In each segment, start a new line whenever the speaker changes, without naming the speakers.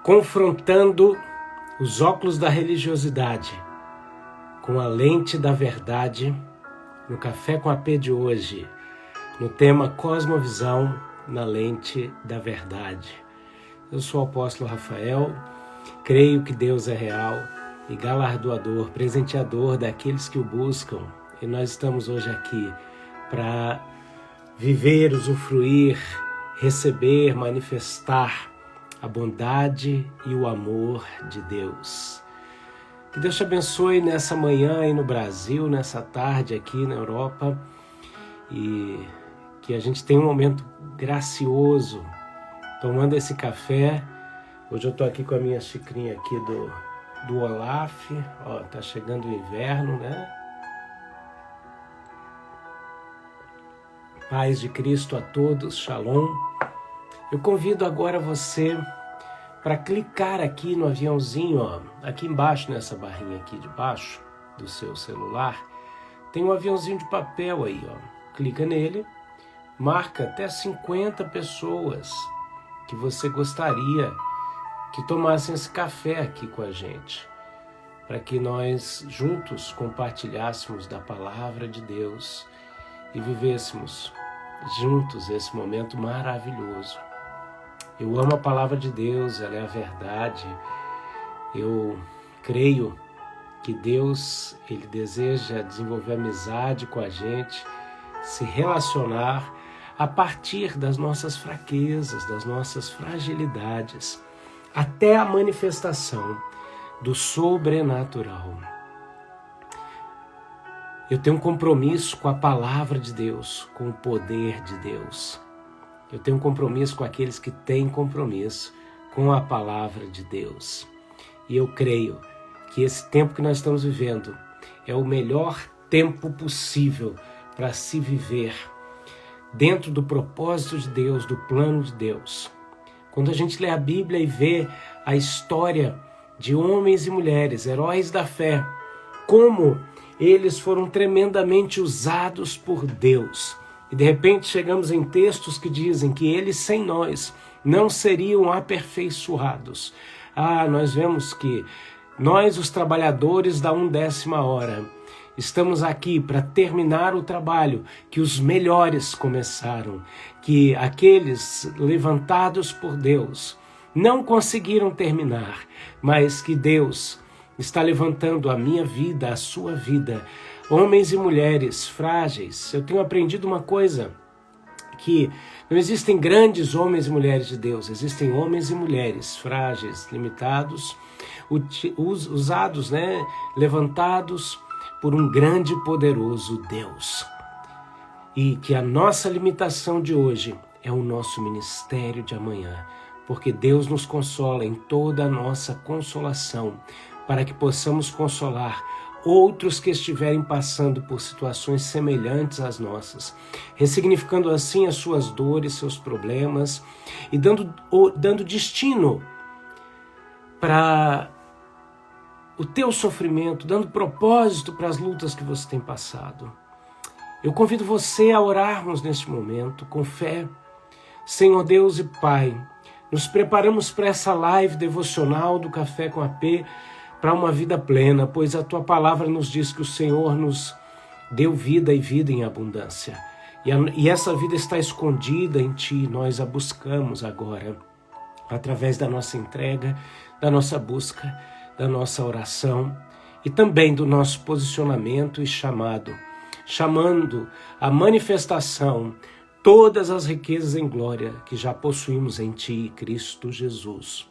confrontando os óculos da religiosidade com a lente da verdade, no Café com AP de hoje, no tema Cosmovisão na lente da verdade. Eu sou o apóstolo Rafael, creio que Deus é real e galardoador, presenteador daqueles que o buscam. E nós estamos hoje aqui para viver, usufruir, receber, manifestar a bondade e o amor de Deus. Que Deus te abençoe nessa manhã aí no Brasil, nessa tarde aqui na Europa, e que a gente tenha um momento gracioso tomando esse café. Hoje eu estou aqui com a minha xicrinha aqui do Olaf. Ó, tá chegando o inverno, né? Paz de Cristo a todos, Shalom. Eu convido agora você para clicar aqui no aviãozinho, ó, aqui embaixo, nessa barrinha aqui de baixo do seu celular, tem um aviãozinho de papel aí, ó. Clica nele, marca até 50 pessoas que você gostaria que tomassem esse café aqui com a gente, para que nós juntos compartilhássemos da palavra de Deus e vivêssemos juntos esse momento maravilhoso. Eu amo a palavra de Deus, ela é a verdade. Eu creio que Deus, Ele deseja desenvolver amizade com a gente, se relacionar a partir das nossas fraquezas, das nossas fragilidades, até a manifestação do sobrenatural. Eu tenho um compromisso com a palavra de Deus, com o poder de Deus. Eu tenho um compromisso com aqueles que têm compromisso com a palavra de Deus. E eu creio que esse tempo que nós estamos vivendo é o melhor tempo possível para se viver dentro do propósito de Deus, do plano de Deus. Quando a gente lê a Bíblia e vê a história de homens e mulheres, heróis da fé, como eles foram tremendamente usados por Deus. E de repente chegamos em textos que dizem que eles sem nós não seriam aperfeiçoados. Nós vemos que nós, os trabalhadores da 1/10 hora, estamos aqui para terminar o trabalho que os melhores começaram, que aqueles levantados por Deus não conseguiram terminar, mas que Deus está levantando a minha vida, a sua vida, homens e mulheres frágeis. Eu tenho aprendido uma coisa, que não existem grandes homens e mulheres de Deus, existem homens e mulheres frágeis, limitados, usados, levantados por um grande e poderoso Deus. E que a nossa limitação de hoje é o nosso ministério de amanhã, porque Deus nos consola em toda a nossa consolação, para que possamos consolar outros que estiverem passando por situações semelhantes às nossas, ressignificando assim as suas dores, seus problemas e dando destino para o teu sofrimento, dando propósito para as lutas que você tem passado. Eu convido você a orarmos neste momento com fé. Senhor Deus e Pai, nos preparamos para essa live devocional do Café com AP, para uma vida plena, pois a Tua palavra nos diz que o Senhor nos deu vida e vida em abundância. E essa vida está escondida em Ti, nós a buscamos agora, através da nossa entrega, da nossa busca, da nossa oração e também do nosso posicionamento e chamando a manifestação todas as riquezas em glória que já possuímos em Ti, Cristo Jesus.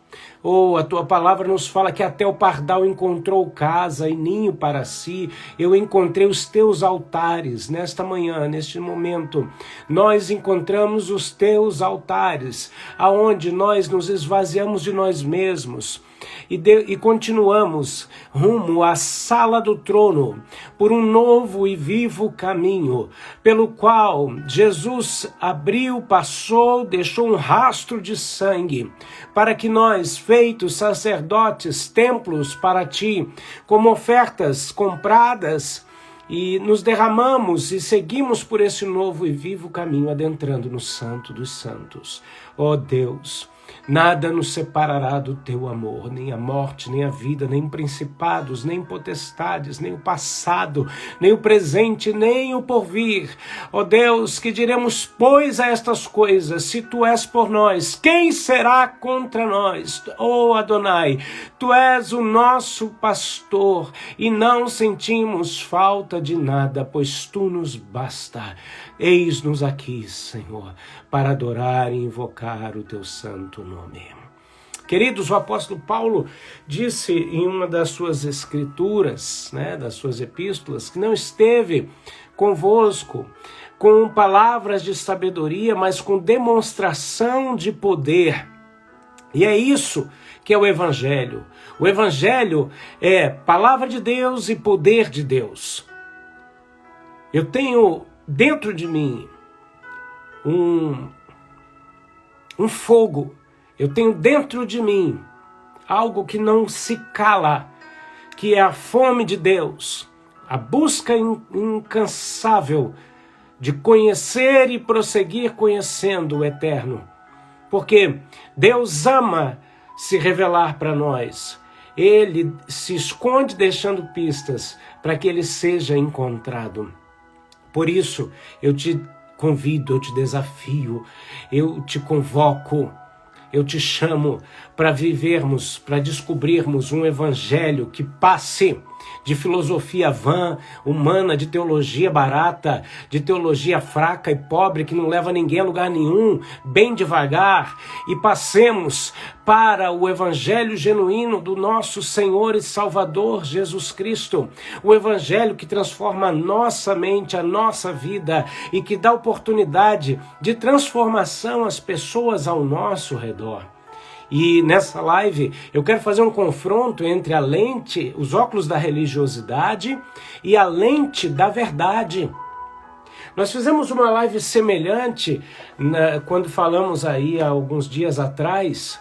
A Tua palavra nos fala que até o pardal encontrou casa e ninho para si. Eu encontrei os Teus altares nesta manhã, neste momento. Nós encontramos os Teus altares, aonde nós nos esvaziamos de nós mesmos e continuamos rumo à sala do trono, por um novo e vivo caminho, pelo qual Jesus abriu, passou, deixou um rastro de sangue, para que nós, feitos sacerdotes, templos para Ti, como ofertas compradas, e nos derramamos e seguimos por esse novo e vivo caminho, adentrando no Santo dos Santos. Ó Deus, Nada nos separará do teu amor, nem a morte, nem a vida, nem principados, nem potestades, nem o passado, nem o presente, nem o porvir. Ó Deus, que diremos, pois, a estas coisas, se tu és por nós, quem será contra nós? Ó Adonai, tu és o nosso pastor e não sentimos falta de nada, pois tu nos basta. Eis-nos aqui, Senhor, para adorar e invocar o teu santo nome. Queridos, o apóstolo Paulo disse em uma das suas escrituras, das suas epístolas, que não esteve convosco com palavras de sabedoria, mas com demonstração de poder. E é isso que é o Evangelho. O Evangelho é palavra de Deus e poder de Deus. Eu tenho dentro de mim um fogo. Eu tenho dentro de mim algo que não se cala, que é a fome de Deus, a busca incansável de conhecer e prosseguir conhecendo o eterno. Porque Deus ama se revelar para nós. Ele se esconde deixando pistas para que ele seja encontrado. Por isso, eu te convido, eu te desafio, eu te convoco, eu te chamo para vivermos, para descobrirmos um evangelho que passe de filosofia vã, humana, de teologia barata, de teologia fraca e pobre que não leva ninguém a lugar nenhum, bem devagar, e passemos para o evangelho genuíno do nosso Senhor e Salvador Jesus Cristo, o evangelho que transforma a nossa mente, a nossa vida e que dá oportunidade de transformação às pessoas ao nosso redor. E nessa live eu quero fazer um confronto entre a lente, os óculos da religiosidade e a lente da verdade. Nós fizemos uma live semelhante quando falamos aí há alguns dias atrás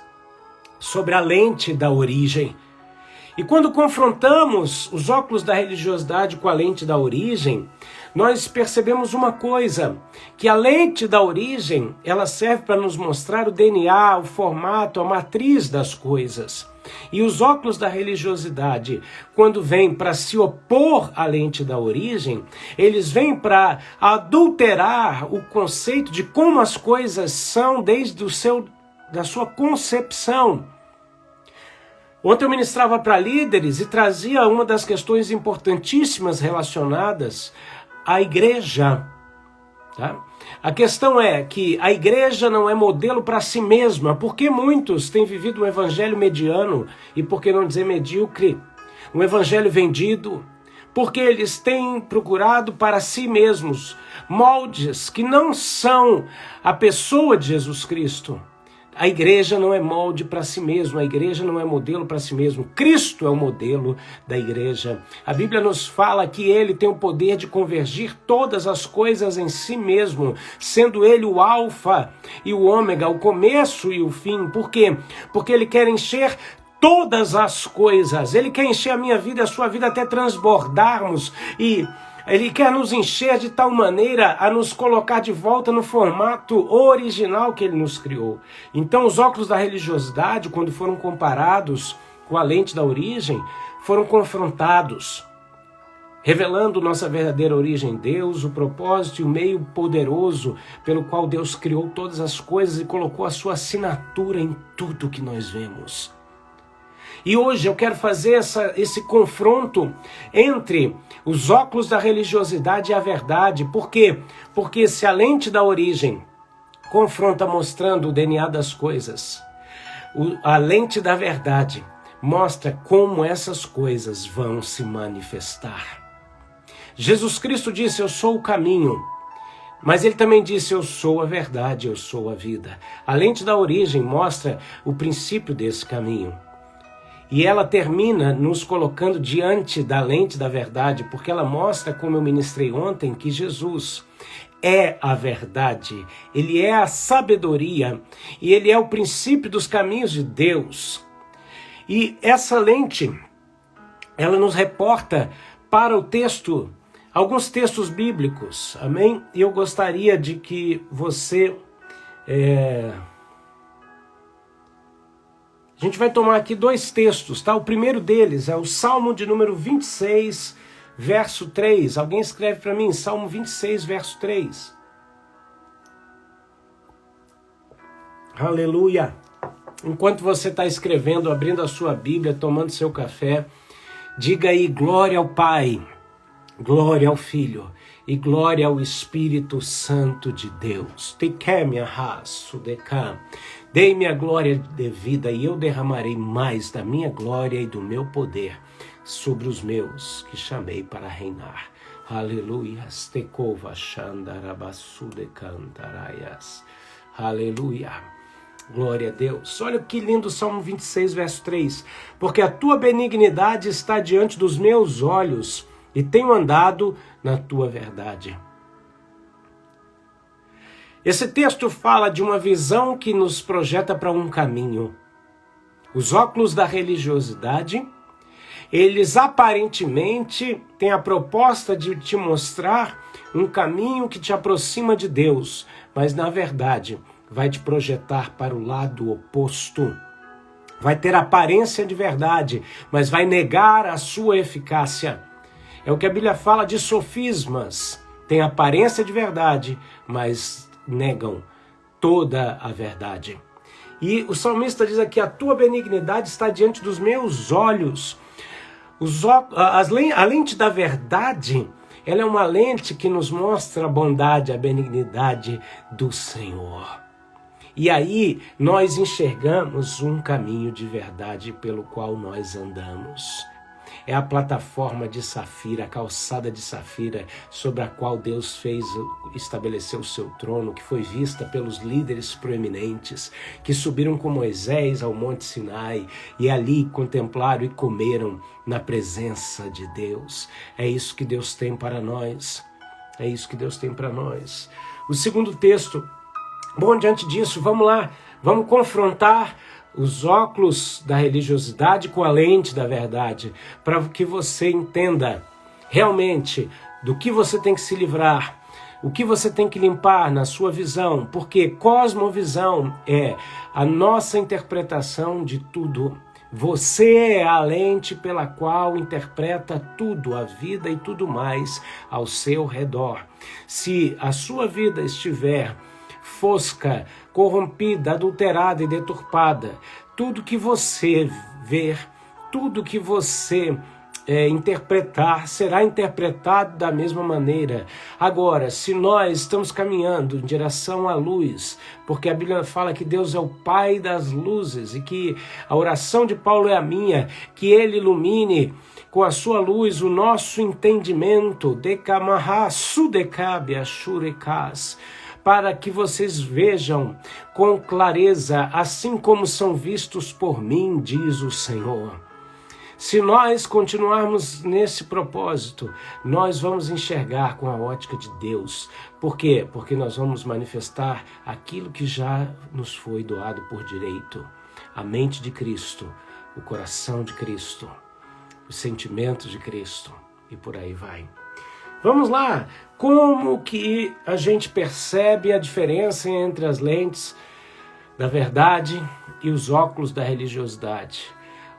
sobre a lente da origem. E quando confrontamos os óculos da religiosidade com a lente da origem, nós percebemos uma coisa, que a lente da origem, ela serve para nos mostrar o DNA, o formato, a matriz das coisas. E os óculos da religiosidade, quando vêm para se opor à lente da origem, eles vêm para adulterar o conceito de como as coisas são desde da sua concepção. Ontem eu ministrava para líderes e trazia uma das questões importantíssimas relacionadas à igreja. Tá? A questão é que a igreja não é modelo para si mesma, porque muitos têm vivido um evangelho mediano, e por que não dizer medíocre, um evangelho vendido, porque eles têm procurado para si mesmos moldes que não são a pessoa de Jesus Cristo. A igreja não é molde para si mesmo, a igreja não é modelo para si mesmo. Cristo é o modelo da igreja. A Bíblia nos fala que ele tem o poder de convergir todas as coisas em si mesmo, sendo ele o alfa e o ômega, o começo e o fim. Por quê? Porque ele quer encher todas as coisas. Ele quer encher a minha vida, a sua vida, até transbordarmos, e ele quer nos encher de tal maneira a nos colocar de volta no formato original que ele nos criou. Então os óculos da religiosidade, quando foram comparados com a lente da origem, foram confrontados, revelando nossa verdadeira origem em Deus, o propósito e o meio poderoso pelo qual Deus criou todas as coisas e colocou a sua assinatura em tudo que nós vemos. E hoje eu quero fazer esse confronto entre os óculos da religiosidade e a verdade. Por quê? Porque se a lente da origem confronta mostrando o DNA das coisas, a lente da verdade mostra como essas coisas vão se manifestar. Jesus Cristo disse, eu sou o caminho. Mas ele também disse, eu sou a verdade, eu sou a vida. A lente da origem mostra o princípio desse caminho. E ela termina nos colocando diante da lente da verdade, porque ela mostra, como eu ministrei ontem, que Jesus é a verdade, ele é a sabedoria e ele é o princípio dos caminhos de Deus. E essa lente, ela nos reporta para o texto, alguns textos bíblicos, amém? E eu gostaria de que você A gente vai tomar aqui 2 textos, tá? O primeiro deles é o Salmo de número 26, verso 3. Alguém escreve para mim, Salmo 26, verso 3. Aleluia! Enquanto você está escrevendo, abrindo a sua Bíblia, tomando seu café, diga aí, glória ao Pai, glória ao Filho e glória ao Espírito Santo de Deus. Dei-me a glória devida e eu derramarei mais da minha glória e do meu poder sobre os meus que chamei para reinar. Aleluia. Aleluia. Glória a Deus. Olha que lindo o Salmo 26, verso 3. Porque a tua benignidade está diante dos meus olhos e tenho andado na tua verdade. Esse texto fala de uma visão que nos projeta para um caminho. Os óculos da religiosidade, eles aparentemente têm a proposta de te mostrar um caminho que te aproxima de Deus, mas na verdade vai te projetar para o lado oposto. Vai ter aparência de verdade, mas vai negar a sua eficácia. É o que a Bíblia fala de sofismas. Tem aparência de verdade, mas negam toda a verdade. E o salmista diz aqui, a tua benignidade está diante dos meus olhos. A lente da verdade, ela é uma lente que nos mostra a bondade, a benignidade do Senhor. E aí nós enxergamos um caminho de verdade pelo qual nós andamos. É a plataforma de safira, a calçada de safira sobre a qual Deus estabeleceu o seu trono, que foi vista pelos líderes proeminentes, que subiram com Moisés ao Monte Sinai e ali contemplaram e comeram na presença de Deus. É isso que Deus tem para nós. É isso que Deus tem para nós. O segundo texto. Bom, diante disso, vamos lá, vamos confrontar os óculos da religiosidade com a lente da verdade, para que você entenda realmente do que você tem que se livrar, o que você tem que limpar na sua visão, porque cosmovisão é a nossa interpretação de tudo. Você é a lente pela qual interpreta tudo, a vida e tudo mais ao seu redor. Se a sua vida estiver fosca, corrompida, adulterada e deturpada, tudo que você ver, tudo que você interpretar, será interpretado da mesma maneira. Agora, se nós estamos caminhando em direção à luz, porque a Bíblia fala que Deus é o Pai das luzes e que a oração de Paulo é a minha, que Ele ilumine com a sua luz o nosso entendimento, para que vocês vejam com clareza, assim como são vistos por mim, diz o Senhor. Se nós continuarmos nesse propósito, nós vamos enxergar com a ótica de Deus. Por quê? Porque nós vamos manifestar aquilo que já nos foi doado por direito. A mente de Cristo, o coração de Cristo, os sentimentos de Cristo e por aí vai. Vamos lá, como que a gente percebe a diferença entre as lentes da verdade e os óculos da religiosidade?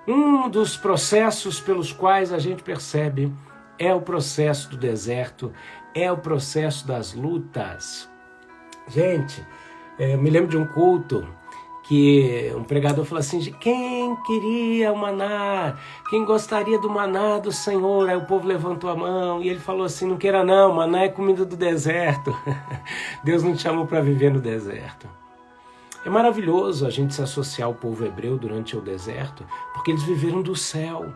Um dos processos pelos quais a gente percebe é o processo do deserto, é o processo das lutas. Gente, eu me lembro de um culto que um pregador falou assim, quem queria o maná? Quem gostaria do maná do Senhor? Aí o povo levantou a mão e ele falou assim, não queira não, maná é comida do deserto. Deus não te chamou para viver no deserto. É maravilhoso a gente se associar ao povo hebreu durante o deserto, porque eles viveram do céu.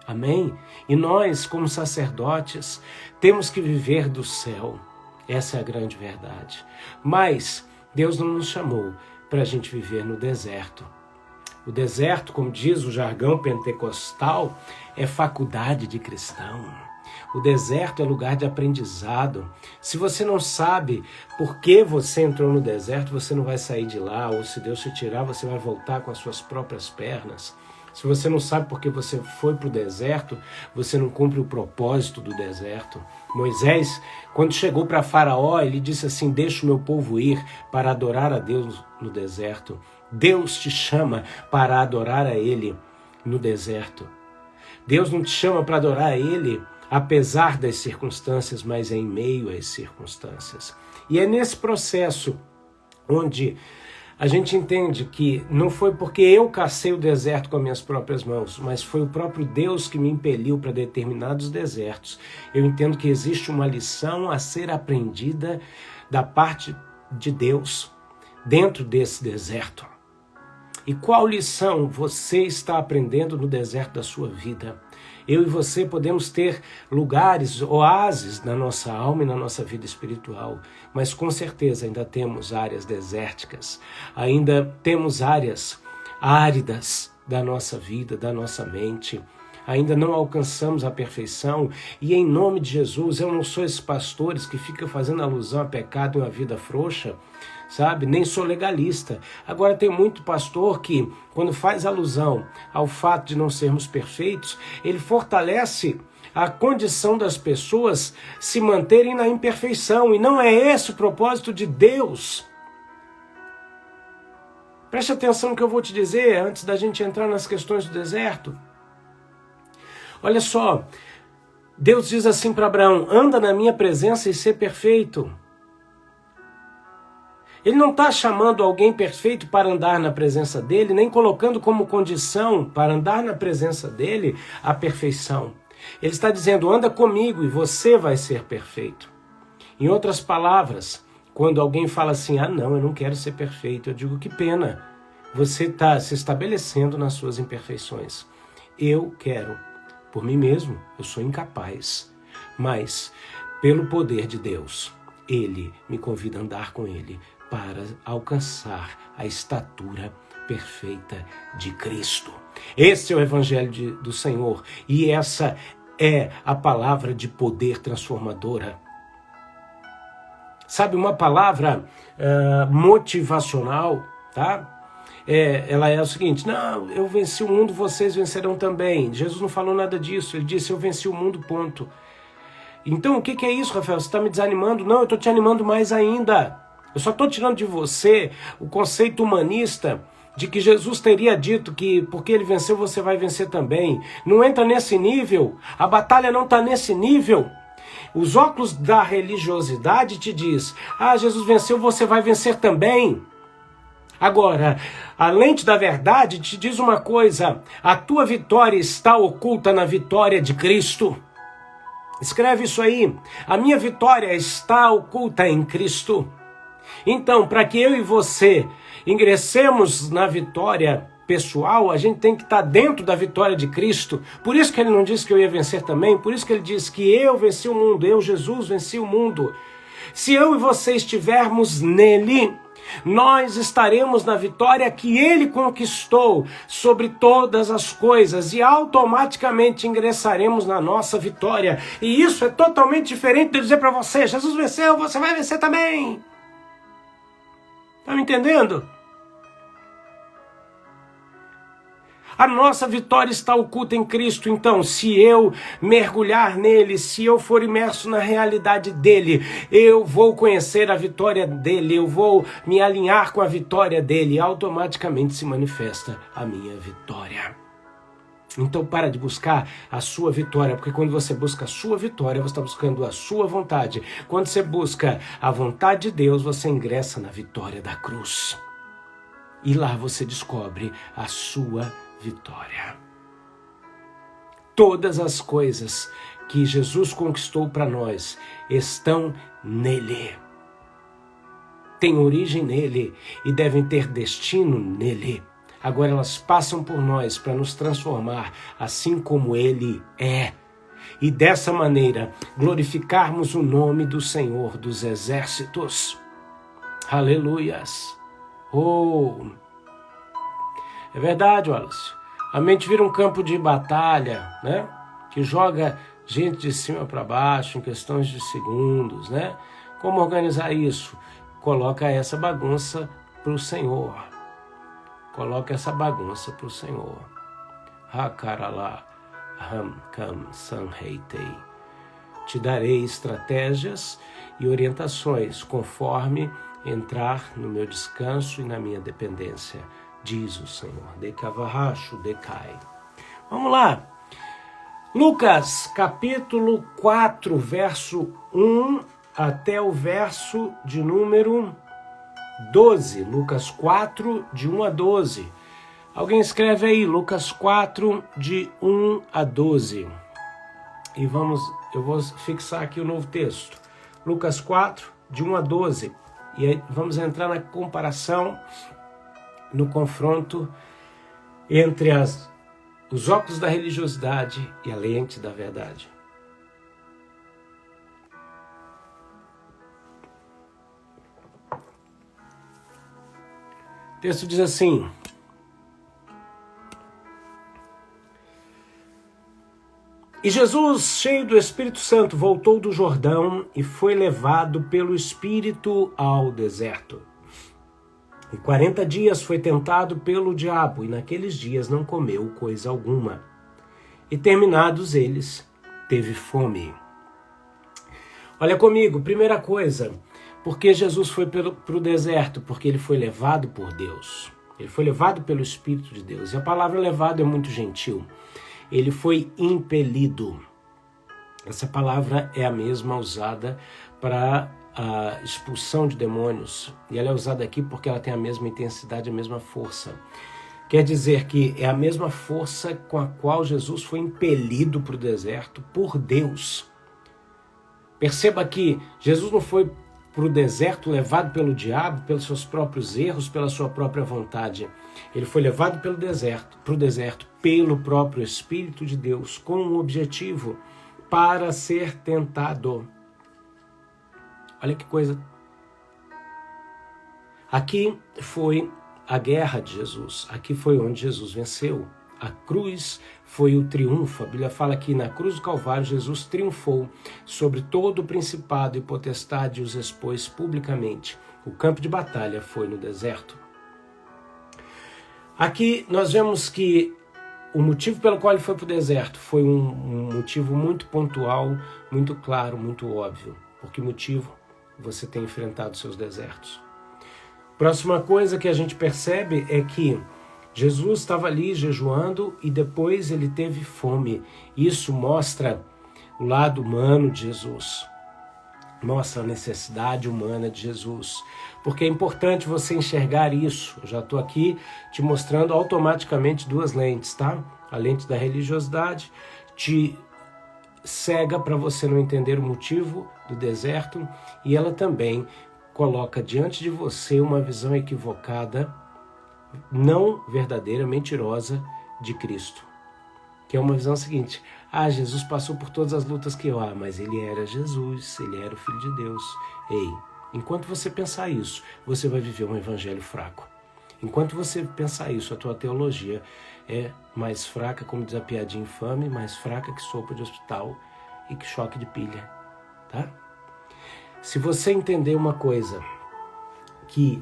Amém? E nós, como sacerdotes, temos que viver do céu. Essa é a grande verdade. Mas Deus não nos chamou para a gente viver no deserto. O deserto, como diz o jargão pentecostal, é faculdade de cristão. O deserto é lugar de aprendizado. Se você não sabe por que você entrou no deserto, você não vai sair de lá, ou se Deus te tirar, você vai voltar com as suas próprias pernas. Se você não sabe porque você foi para o deserto, você não cumpre o propósito do deserto. Moisés, quando chegou para Faraó, ele disse assim: deixa o meu povo ir para adorar a Deus no deserto. Deus te chama para adorar a Ele no deserto. Deus não te chama para adorar a Ele apesar das circunstâncias, mas em meio às circunstâncias. E é nesse processo onde a gente entende que não foi porque eu cacei o deserto com as minhas próprias mãos, mas foi o próprio Deus que me impeliu para determinados desertos. Eu entendo que existe uma lição a ser aprendida da parte de Deus dentro desse deserto. E qual lição você está aprendendo no deserto da sua vida? Eu e você podemos ter lugares, oásis na nossa alma e na nossa vida espiritual, mas com certeza ainda temos áreas desérticas, ainda temos áreas áridas da nossa vida, da nossa mente. Ainda não alcançamos a perfeição e em nome de Jesus, eu não sou esses pastores que ficam fazendo alusão a pecado e uma vida frouxa, sabe? Nem sou legalista. Agora tem muito pastor que, quando faz alusão ao fato de não sermos perfeitos, ele fortalece a condição das pessoas se manterem na imperfeição, e não é esse o propósito de Deus. Preste atenção no que eu vou te dizer antes da gente entrar nas questões do deserto. Olha só, Deus diz assim para Abraão: anda na minha presença e ser perfeito. Ele não está chamando alguém perfeito para andar na presença dele, nem colocando como condição para andar na presença dele a perfeição. Ele está dizendo: anda comigo e você vai ser perfeito. Em outras palavras, quando alguém fala assim: ah não, eu não quero ser perfeito, eu digo: que pena, você está se estabelecendo nas suas imperfeições. Eu quero. Por mim mesmo, eu sou incapaz, mas pelo poder de Deus, Ele me convida a andar com Ele para alcançar a estatura perfeita de Cristo. Esse é o Evangelho do Senhor e essa é a palavra de poder transformadora. Sabe, uma palavra motivacional, tá? Ela é o seguinte: não, eu venci o mundo, vocês vencerão também. Jesus não falou nada disso, ele disse: eu venci o mundo, ponto. Então o que é isso, Rafael? Você está me desanimando? Não, eu estou te animando mais ainda. Eu só estou tirando de você o conceito humanista de que Jesus teria dito que porque ele venceu, você vai vencer também. Não entra nesse nível, a batalha não está nesse nível. Os óculos da religiosidade te diz: ah, Jesus venceu, você vai vencer também. Agora, a lente da verdade te diz uma coisa: a tua vitória está oculta na vitória de Cristo. Escreve isso aí: a minha vitória está oculta em Cristo. Então, para que eu e você ingressemos na vitória pessoal, a gente tem que estar dentro da vitória de Cristo. Por isso que ele não disse que eu ia vencer também, por isso que ele disse que eu venci o mundo, eu, Jesus, venci o mundo. Se eu e você estivermos nele, nós estaremos na vitória que ele conquistou sobre todas as coisas e automaticamente ingressaremos na nossa vitória. E isso é totalmente diferente de dizer para você: Jesus venceu, você vai vencer também. Está me entendendo? A nossa vitória está oculta em Cristo. Então, se eu mergulhar nele, se eu for imerso na realidade dele, eu vou conhecer a vitória dele, eu vou me alinhar com a vitória dele, e automaticamente se manifesta a minha vitória. Então para de buscar a sua vitória, porque quando você busca a sua vitória, você está buscando a sua vontade. Quando você busca a vontade de Deus, você ingressa na vitória da cruz. E lá você descobre a sua vitória. Todas as coisas que Jesus conquistou para nós estão nele. Têm origem nele e devem ter destino nele. Agora elas passam por nós para nos transformar assim como ele é. E dessa maneira glorificarmos o nome do Senhor dos Exércitos. Aleluias. Oh! É verdade, Wallace. A mente vira um campo de batalha, né? Que joga gente de cima para baixo em questões de segundos, né? Como organizar isso? Coloca essa bagunça para o Senhor. Coloca essa bagunça para o Senhor. hakarala hamkam sanheitei. Te darei estratégias e orientações conforme entrar no meu descanso e na minha dependência, diz o Senhor. Dekavahachu decai. Vamos lá. Lucas, capítulo 4, verso 1 até o verso de número 12. Lucas 4, de 1 a 12. Alguém escreve aí, Lucas 4, de 1 a 12. E eu vou fixar aqui o novo texto. Lucas 4, de 1 a 12. E aí vamos entrar na comparação, no confronto entre os óculos da religiosidade e a lente da verdade. O texto diz assim: E Jesus, cheio do Espírito Santo, voltou do Jordão e foi levado pelo Espírito ao deserto. E 40 dias foi tentado pelo diabo, e naqueles dias não comeu coisa alguma. E terminados eles, teve fome. Olha comigo, primeira coisa, porque Jesus foi para o deserto? Porque ele foi levado por Deus. Ele foi levado pelo Espírito de Deus. E a palavra levado é muito gentil. Ele foi impelido. Essa palavra é a mesma usada para a expulsão de demônios. E ela é usada aqui porque ela tem a mesma intensidade, a mesma força. Quer dizer que é a mesma força com a qual Jesus foi impelido para o deserto por Deus. Perceba que Jesus não foi para o deserto levado pelo diabo, pelos seus próprios erros, pela sua própria vontade. Ele foi levado para o deserto pelo próprio Espírito de Deus, com um objetivo, para ser tentado. Olha que coisa. Aqui foi a guerra de Jesus. Aqui foi onde Jesus venceu. A cruz foi o triunfo. A Bíblia fala que na cruz do Calvário Jesus triunfou sobre todo o principado e potestade e os expôs publicamente. O campo de batalha foi no deserto. Aqui nós vemos que o motivo pelo qual ele foi para o deserto foi um motivo muito pontual, muito claro, muito óbvio. Por que motivo você tem enfrentado seus desertos? Próxima coisa que a gente percebe é que Jesus estava ali jejuando e depois ele teve fome. Isso mostra o lado humano de Jesus. Mostra a necessidade humana de Jesus. Porque é importante você enxergar isso. Eu já estou aqui te mostrando automaticamente duas lentes, tá? A lente da religiosidade te cega para você não entender o motivo do deserto. E ela também coloca diante de você uma visão equivocada, não verdadeira, mentirosa de Cristo. Que é uma visão seguinte: Jesus passou por todas as lutas que eu, mas ele era Jesus, ele era o Filho de Deus. Ei, enquanto você pensar isso, você vai viver um evangelho fraco. Enquanto você pensar isso, a tua teologia é mais fraca, como diz a piadinha infame, mais fraca que sopa de hospital e que choque de pilha, tá? Se você entender uma coisa, que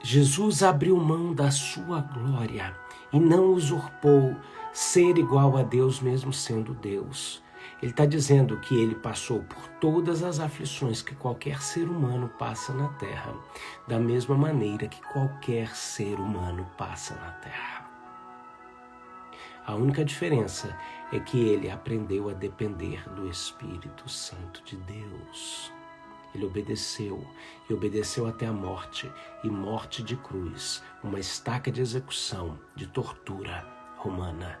Jesus abriu mão da sua glória e não usurpou ser igual a Deus mesmo sendo Deus. Ele está dizendo que ele passou por todas as aflições que qualquer ser humano passa na terra, da mesma maneira que qualquer ser humano passa na terra. A única diferença é que ele aprendeu a depender do Espírito Santo de Deus. Ele obedeceu, e obedeceu até a morte, e morte de cruz, uma estaca de execução, de tortura romana.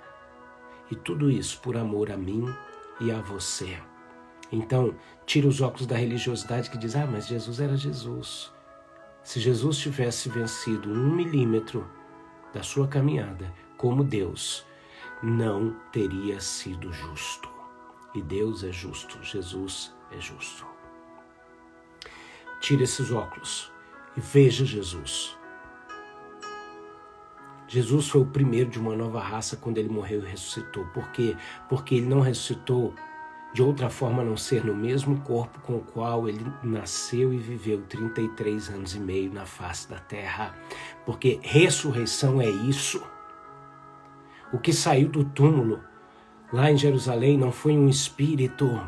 E tudo isso por amor a mim e a você. Então, tira os óculos da religiosidade que diz, mas Jesus era Jesus. Se Jesus tivesse vencido 1 milímetro da sua caminhada como Deus, não teria sido justo. E Deus é justo, Jesus é justo. Tire esses óculos e veja Jesus. Jesus foi o primeiro de uma nova raça quando ele morreu e ressuscitou. Por quê? Porque ele não ressuscitou de outra forma a não ser no mesmo corpo com o qual ele nasceu e viveu 33 anos e meio na face da terra. Porque ressurreição é isso. O que saiu do túmulo lá em Jerusalém não foi um espírito,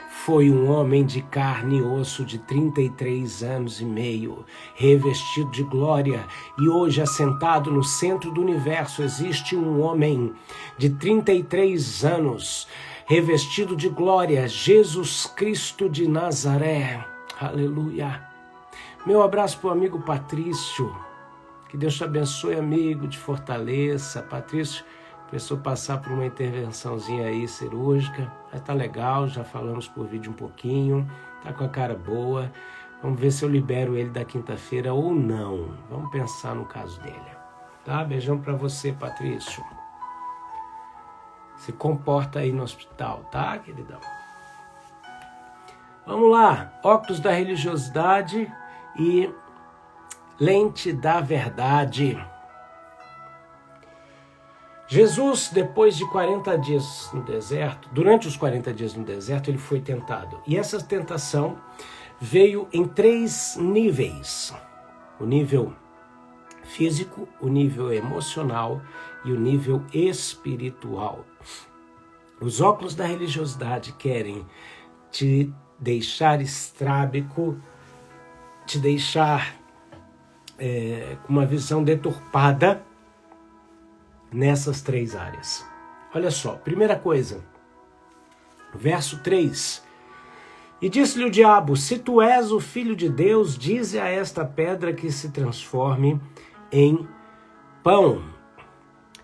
foi um homem de carne e osso de 33 anos e meio, revestido de glória, e hoje assentado no centro do universo existe um homem de 33 anos, revestido de glória, Jesus Cristo de Nazaré. Aleluia. Meu abraço para o amigo Patrício. Que Deus te abençoe, amigo, te fortaleça. Patrício precisou passar por uma intervençãozinha aí cirúrgica, mas tá legal, já falamos por vídeo um pouquinho, tá com a cara boa. Vamos ver se eu libero ele da quinta-feira ou não. Vamos pensar no caso dele. Tá? Beijão para você, Patrício. Se comporta aí no hospital, tá, queridão? Vamos lá. Óculos da religiosidade e lente da verdade. Jesus, depois de 40 dias no deserto, durante os 40 dias no deserto, ele foi tentado. E essa tentação veio em 3 níveis. O nível físico, o nível emocional e o nível espiritual. Os óculos da religiosidade querem te deixar estrábico, te deixar com uma visão deturpada nessas 3 áreas. Olha só, primeira coisa, verso 3. E disse-lhe o diabo: se tu és o filho de Deus, dize a esta pedra que se transforme em pão.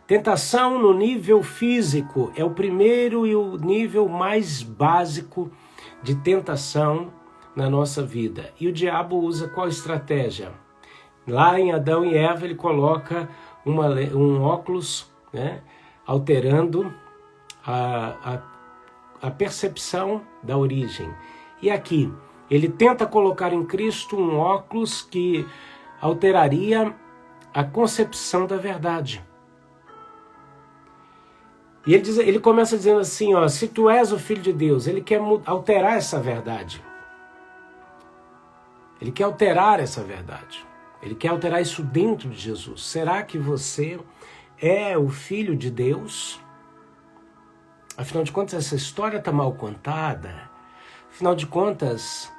Tentação no nível físico é o primeiro e o nível mais básico de tentação na nossa vida. E o diabo usa qual estratégia? Lá em Adão e Eva ele coloca um óculos, né, alterando a percepção da origem. E aqui, ele tenta colocar em Cristo um óculos que alteraria a concepção da verdade. E ele começa dizendo assim, ó, se tu és o Filho de Deus, ele quer alterar essa verdade. Ele quer alterar essa verdade. Ele quer alterar isso dentro de Jesus. Será que você é o Filho de Deus? Afinal de contas, essa história está mal contada. Afinal de contas,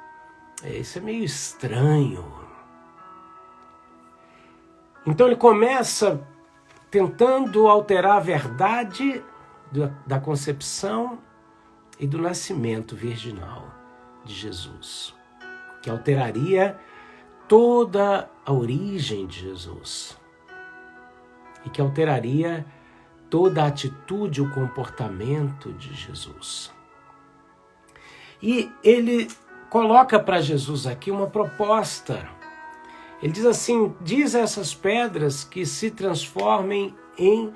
isso é meio estranho. Então ele começa tentando alterar a verdade da concepção e do nascimento virginal de Jesus, que alteraria toda a origem de Jesus e que alteraria toda a atitude e o comportamento de Jesus. E ele coloca para Jesus aqui uma proposta. Ele diz assim, diz a essas pedras que se transformem em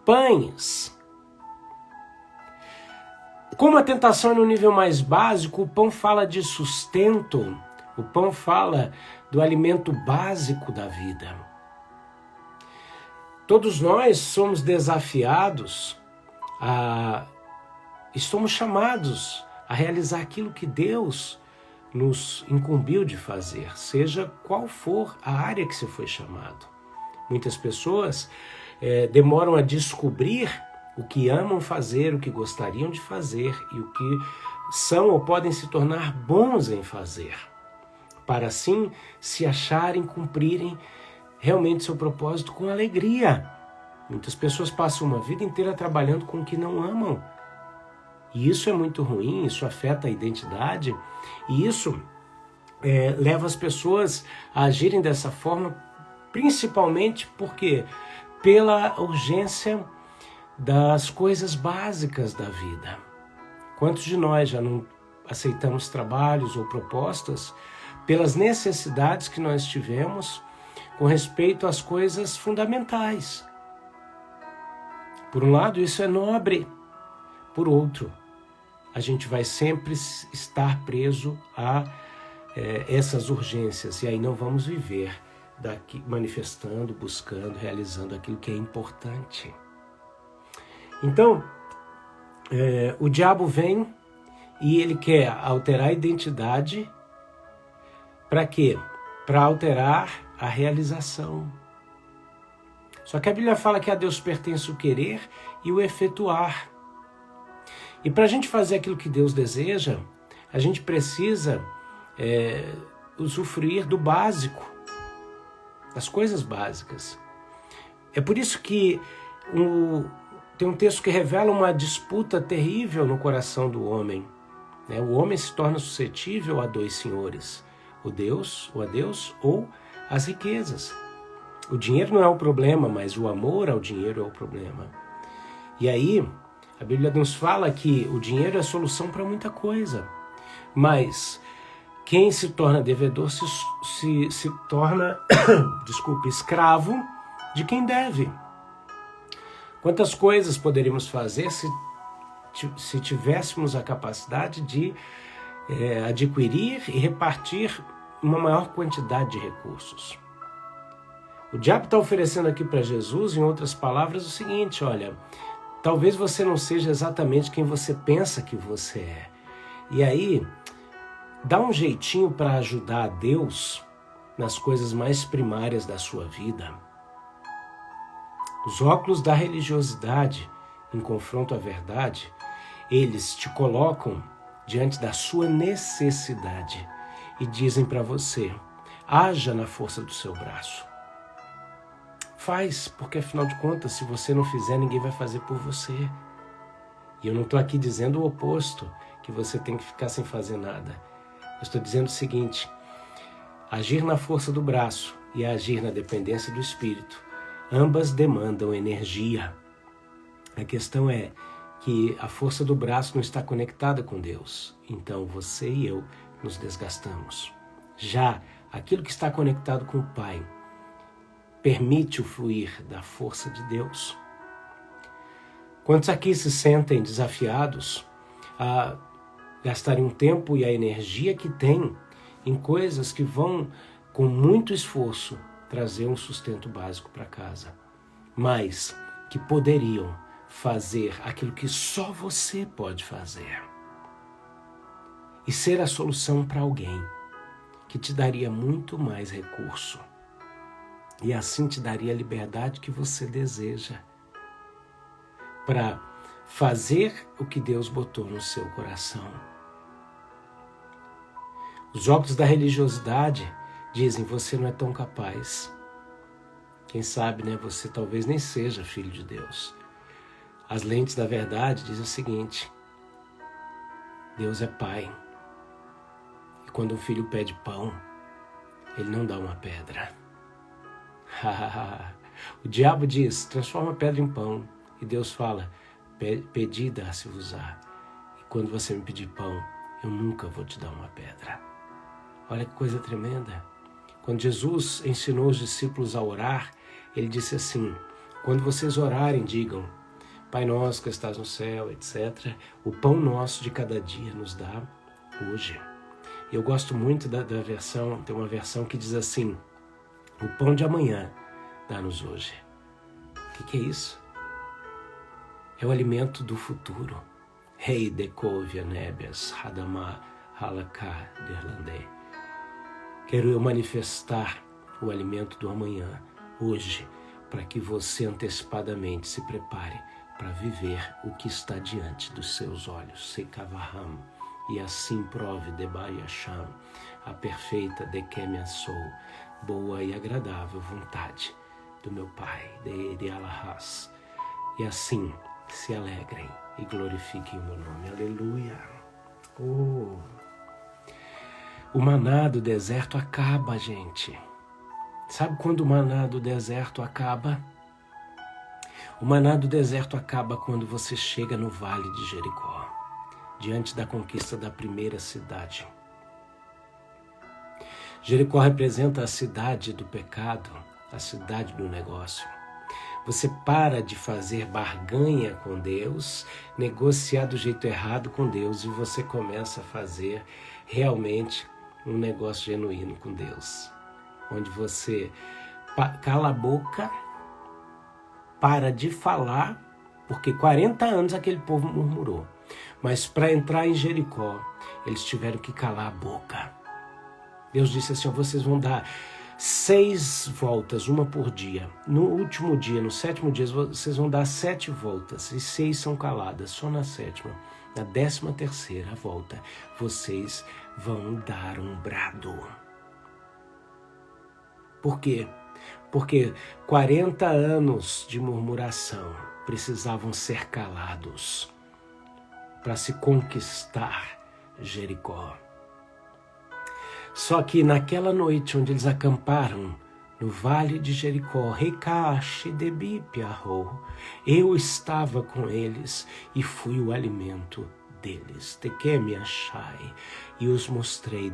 pães. Como a tentação é no nível mais básico, o pão fala de sustento, o pão fala do alimento básico da vida. Todos nós somos desafiados somos chamados a realizar aquilo que Deus nos incumbiu de fazer, seja qual for a área que você foi chamado. Muitas pessoas demoram a descobrir o que amam fazer, o que gostariam de fazer e o que são ou podem se tornar bons em fazer, para assim se acharem, cumprirem realmente seu propósito com alegria. Muitas pessoas passam uma vida inteira trabalhando com o que não amam. E isso é muito ruim, isso afeta a identidade, e isso leva as pessoas a agirem dessa forma, principalmente porque pela urgência das coisas básicas da vida. Quantos de nós já não aceitamos trabalhos ou propostas pelas necessidades que nós tivemos com respeito às coisas fundamentais? Por um lado, isso é nobre. Por outro, a gente vai sempre estar preso a essas urgências e aí não vamos viver daqui, manifestando, buscando, realizando aquilo que é importante. Então, o diabo vem e ele quer alterar a identidade. Para quê? Para alterar a realização. Só que a Bíblia fala que a Deus pertence o querer e o efetuar. E para a gente fazer aquilo que Deus deseja, a gente precisa usufruir do básico, das coisas básicas. É por isso que tem um texto que revela uma disputa terrível no coração do homem. O homem se torna suscetível a dois senhores, a Deus ou as riquezas. O dinheiro não é o problema, mas o amor ao dinheiro é o problema. E aí, a Bíblia nos fala que o dinheiro é a solução para muita coisa, mas quem se torna devedor se torna, escravo de quem deve. Quantas coisas poderíamos fazer se tivéssemos a capacidade de adquirir e repartir uma maior quantidade de recursos? O diabo está oferecendo aqui para Jesus, em outras palavras, o seguinte: olha, talvez você não seja exatamente quem você pensa que você é. E aí, dá um jeitinho para ajudar a Deus nas coisas mais primárias da sua vida. Os óculos da religiosidade, em confronto à verdade, eles te colocam diante da sua necessidade e dizem para você: haja na força do seu braço. Faz, porque afinal de contas, se você não fizer, ninguém vai fazer por você. E eu não estou aqui dizendo o oposto, que você tem que ficar sem fazer nada. Eu estou dizendo o seguinte: agir na força do braço e agir na dependência do Espírito, ambas demandam energia. A questão é que a força do braço não está conectada com Deus. Então você e eu nos desgastamos. Já aquilo que está conectado com o Pai permite o fluir da força de Deus. Quantos aqui se sentem desafiados a gastarem um tempo e a energia que têm em coisas que vão, com muito esforço, trazer um sustento básico para casa, mas que poderiam fazer aquilo que só você pode fazer e ser a solução para alguém que te daria muito mais recurso e assim te daria a liberdade que você deseja para fazer o que Deus botou no seu coração. Os óculos da religiosidade dizem: você não é tão capaz. Quem sabe, você talvez nem seja filho de Deus. As lentes da verdade dizem o seguinte: Deus é pai. E quando um filho pede pão, ele não dá uma pedra. O diabo diz: transforma a pedra em pão. E Deus fala: pedi, dá-se-vos-á. E quando você me pedir pão, eu nunca vou te dar uma pedra. Olha que coisa tremenda. Quando Jesus ensinou os discípulos a orar, ele disse assim: quando vocês orarem, digam: Pai nosso que estás no céu, etc. O pão nosso de cada dia nos dá hoje. Eu gosto muito da versão, tem uma versão que diz assim: o pão de amanhã dá-nos hoje. O que é isso? É o alimento do futuro. Rei Dekovia Nebias Hadamah Halakah Derlandé. Quero eu manifestar o alimento do amanhã, hoje, para que você antecipadamente se prepare para viver o que está diante dos seus olhos. Sekavaham. E assim prove Debai Hashem, a perfeita de Kemia Sou, boa e agradável vontade do meu Pai, de Alahas. E assim se alegrem e glorifiquem o meu nome. Aleluia. O maná do deserto acaba, gente. Sabe quando o maná do deserto acaba? O maná do deserto acaba quando você chega no vale de Jericó, diante da conquista da primeira cidade. Jericó representa a cidade do pecado, a cidade do negócio. Você para de fazer barganha com Deus, negociar do jeito errado com Deus e você começa a fazer realmente um negócio genuíno com Deus. Onde você cala a boca, para de falar, porque 40 anos aquele povo murmurou. Mas para entrar em Jericó, eles tiveram que calar a boca. Deus disse assim: vocês vão dar 6 voltas, uma por dia. No último dia, no 7º dia, vocês vão dar 7 voltas e 6 são caladas, só na 7ª. Na 13ª volta, vocês vão dar um brado. Por quê? Porque 40 anos de murmuração precisavam ser calados para se conquistar Jericó. Só que naquela noite onde eles acamparam no vale de Jericó, eu estava com eles e fui o alimento deles. E os mostrei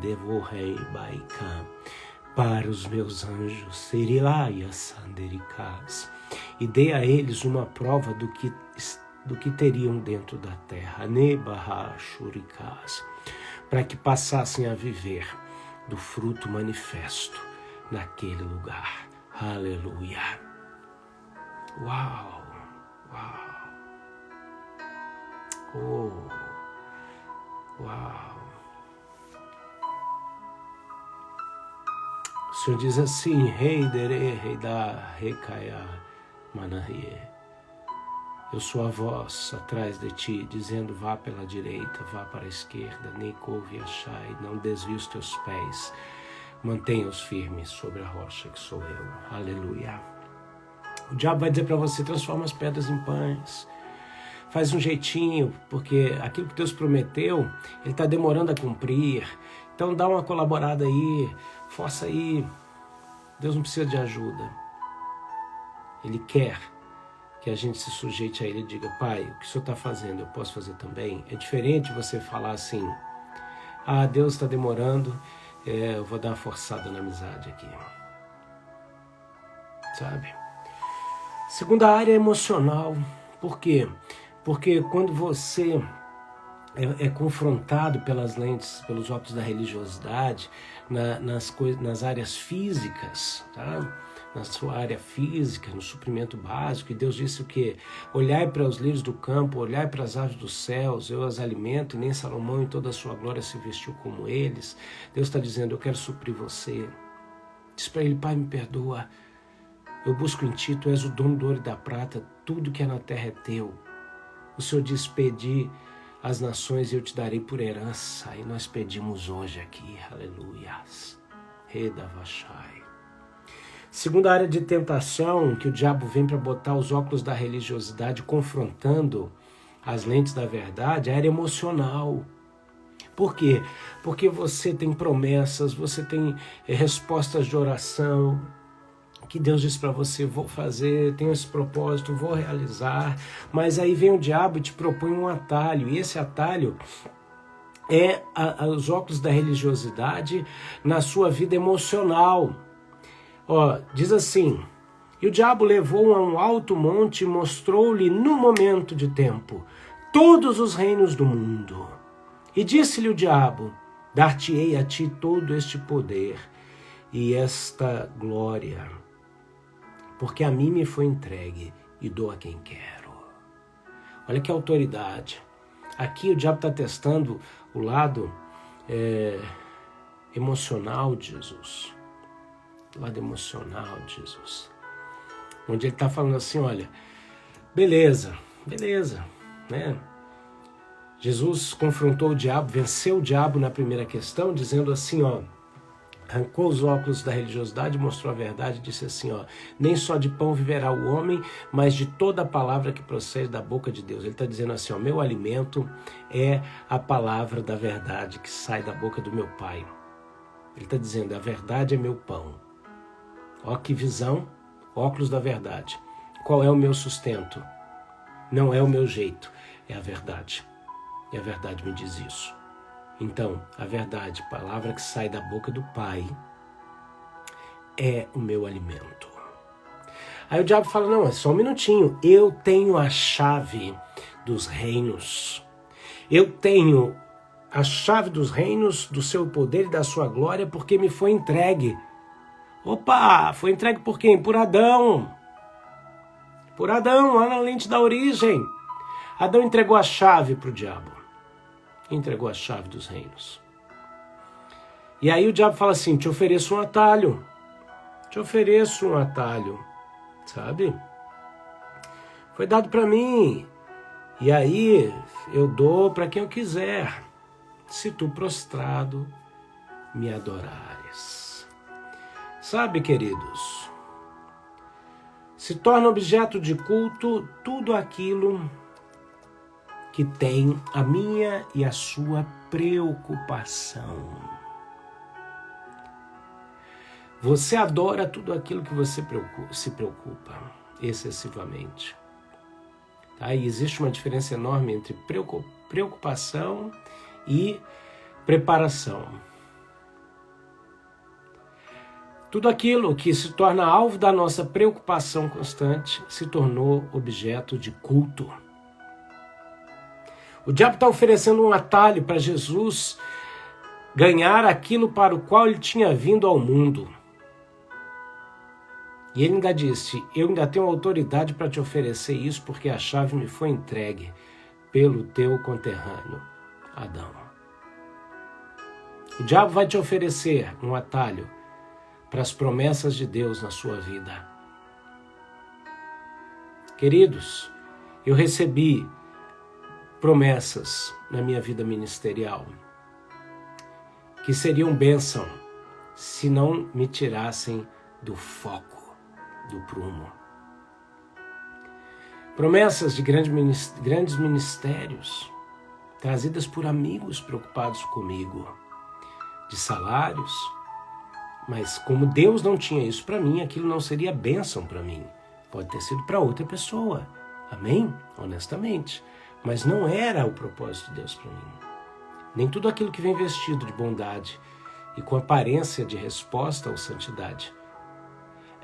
para os meus anjos, e dei a eles uma prova do que teriam dentro da terra, para que passassem a viver do fruto manifesto naquele lugar. Aleluia. Uau, uau, uau. O Senhor diz assim, rei dere, rei da, recaia, manahie. Eu sou a voz atrás de ti, dizendo, vá pela direita, vá para a esquerda, nem couve achai, não desvie os teus pés, mantenha-os firmes sobre a rocha que sou eu. Aleluia. O diabo vai dizer para você, transforma as pedras em pães, faz um jeitinho, porque aquilo que Deus prometeu, Ele está demorando a cumprir. Então dá uma colaborada aí, força aí. Deus não precisa de ajuda. Ele quer que a gente se sujeite a Ele e diga, Pai, o que o Senhor está fazendo, eu posso fazer também? É diferente você falar assim, Deus está demorando, eu vou dar uma forçada na amizade aqui. Sabe? Segunda área emocional. Por quê? Porque quando você é confrontado pelas lentes, pelos óculos da religiosidade, nas áreas físicas, tá? Na sua área física, no suprimento básico, e Deus disse o quê? Olhai para os lírios do campo, olhai para as aves dos céus, eu as alimento, e nem Salomão em toda a sua glória se vestiu como eles. Deus está dizendo, eu quero suprir você. Diz para ele, Pai, me perdoa, eu busco em ti, tu és o dono do ouro e da prata, tudo que é na terra é teu. O Senhor diz, pedi as nações e eu te darei por herança, e nós pedimos hoje aqui, aleluias, redavashai. Segunda área de tentação, que o diabo vem para botar os óculos da religiosidade confrontando as lentes da verdade, é a área emocional. Por quê? Porque você tem promessas, você tem respostas de oração, que Deus diz para você, vou fazer, tenho esse propósito, vou realizar, mas aí vem o diabo e te propõe um atalho, e esse atalho é os óculos da religiosidade na sua vida emocional. Diz assim, e o diabo levou a um alto monte e mostrou-lhe no momento de tempo todos os reinos do mundo. E disse-lhe o diabo, dar-te-ei a ti todo este poder e esta glória, porque a mim me foi entregue e dou a quem quero. Olha que autoridade. Aqui o diabo está testando o lado emocional de Jesus. O lado emocional de Jesus. Onde ele está falando assim, olha, beleza, né? Jesus confrontou o diabo, venceu o diabo na primeira questão, dizendo assim, arrancou os óculos da religiosidade, mostrou a verdade, disse assim, nem só de pão viverá o homem, mas de toda a palavra que procede da boca de Deus. Ele está dizendo assim, meu alimento é a palavra da verdade que sai da boca do meu Pai. Ele está dizendo, a verdade é meu pão. Que visão, óculos da verdade. Qual é o meu sustento? Não é o meu jeito, é a verdade. E a verdade me diz isso. Então, a verdade, palavra que sai da boca do Pai, é o meu alimento. Aí o diabo fala, não, é só um minutinho. Eu tenho a chave dos reinos. Eu tenho a chave dos reinos, do seu poder e da sua glória, porque me foi entregue. Opa, foi entregue por quem? Por Adão. Por Adão, lá na lente da origem. Adão entregou a chave para o diabo. Entregou a chave dos reinos. E aí o diabo fala assim, te ofereço um atalho. te ofereço um atalho, sabe? Foi dado para mim, e aí eu dou para quem eu quiser, se tu prostrado me adorares. Sabe, queridos, se torna objeto de culto tudo aquilo que tem a minha e a sua preocupação. Você adora tudo aquilo que você se preocupa excessivamente. Tá? E existe uma diferença enorme entre preocupação e preparação. Tudo aquilo que se torna alvo da nossa preocupação constante se tornou objeto de culto. O diabo está oferecendo um atalho para Jesus ganhar aquilo para o qual ele tinha vindo ao mundo. E ele ainda disse, eu ainda tenho autoridade para te oferecer isso porque a chave me foi entregue pelo teu conterrâneo, Adão. O diabo vai te oferecer um atalho para as promessas de Deus na sua vida. Queridos, eu recebi promessas na minha vida ministerial que seriam bênção se não me tirassem do foco, do prumo. Promessas de grandes ministérios trazidas por amigos preocupados comigo, de salários, mas como Deus não tinha isso para mim, aquilo não seria bênção para mim. Pode ter sido para outra pessoa, amém? Honestamente. Mas não era o propósito de Deus para mim. Nem tudo aquilo que vem vestido de bondade e com aparência de resposta ou santidade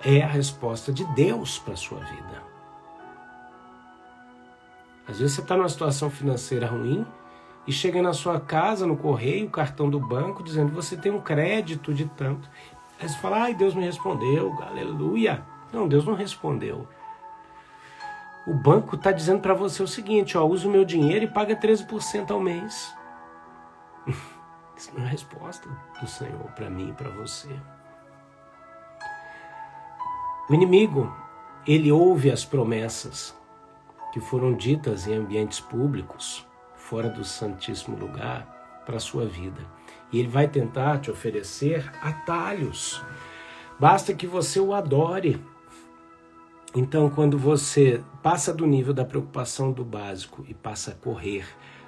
é a resposta de Deus para a sua vida. Às vezes você está numa situação financeira ruim e chega na sua casa, no correio, o cartão do banco, dizendo que você tem um crédito de tanto. Aí você fala, ai, Deus me respondeu, aleluia. Não, Deus não respondeu. O banco está dizendo para você o seguinte, ó, usa o meu dinheiro e paga 13% ao mês. Isso não é a resposta do Senhor para mim e para você. O inimigo, ele ouve as promessas que foram ditas em ambientes públicos, fora do santíssimo lugar, para a sua vida. E ele vai tentar te oferecer atalhos. Basta que você o adore. Então, quando você passa do nível da preocupação do básico e passa a correr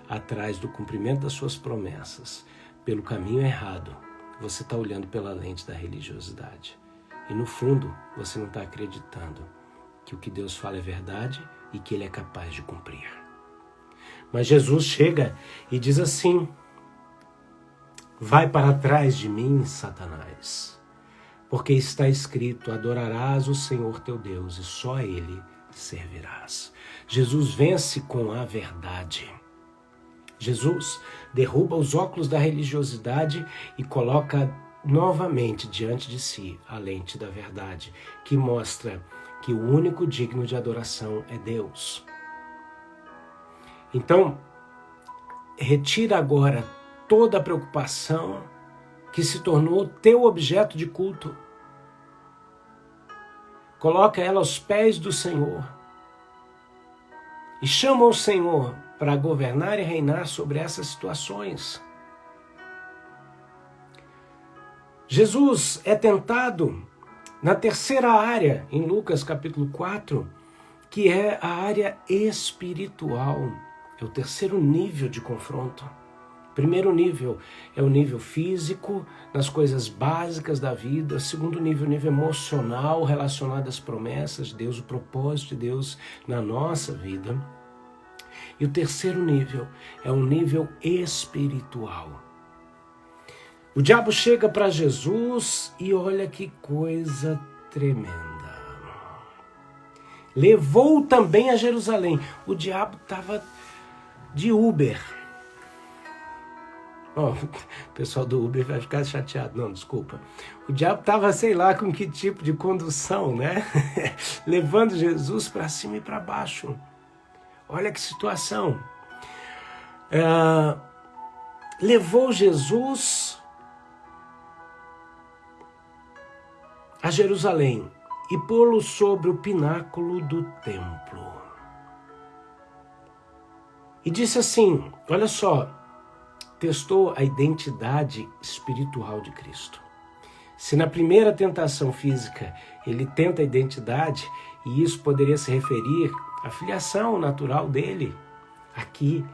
atrás do cumprimento das suas promessas pelo caminho errado, você está olhando pela lente da religiosidade. E no fundo, você não está acreditando que o que Deus fala é verdade e que Ele é capaz de cumprir. Mas Jesus chega e diz assim, vai para trás de mim, Satanás, porque está escrito, adorarás o Senhor teu Deus e só a Ele servirás. Jesus vence com a verdade. Jesus derruba os óculos da religiosidade e coloca novamente diante de si a lente da verdade, que mostra que o único digno de adoração é Deus. Então, retira agora toda a preocupação que se tornou teu objeto de culto. Coloca ela aos pés do Senhor e chama o Senhor para governar e reinar sobre essas situações. Jesus é tentado na terceira área, em Lucas capítulo 4, que é a área espiritual. É o terceiro nível de confronto. Primeiro nível é o nível físico, nas coisas básicas da vida. Segundo nível, o nível emocional, relacionado às promessas de Deus, o propósito de Deus na nossa vida. E o terceiro nível é um nível espiritual. O diabo chega para Jesus e olha que coisa tremenda. Levou também a Jerusalém. O diabo estava de Uber. Oh, o pessoal do Uber vai ficar chateado. Não, desculpa. O diabo estava, sei lá, com que tipo de condução, né? Levando Jesus para cima e para baixo. Olha que situação. Levou Jesus a Jerusalém e pô-lo sobre o pináculo do templo. E disse assim, olha só, testou a identidade espiritual de Cristo. Se na primeira tentação física ele tenta a identidade, e isso poderia se referir à filiação natural dele, aqui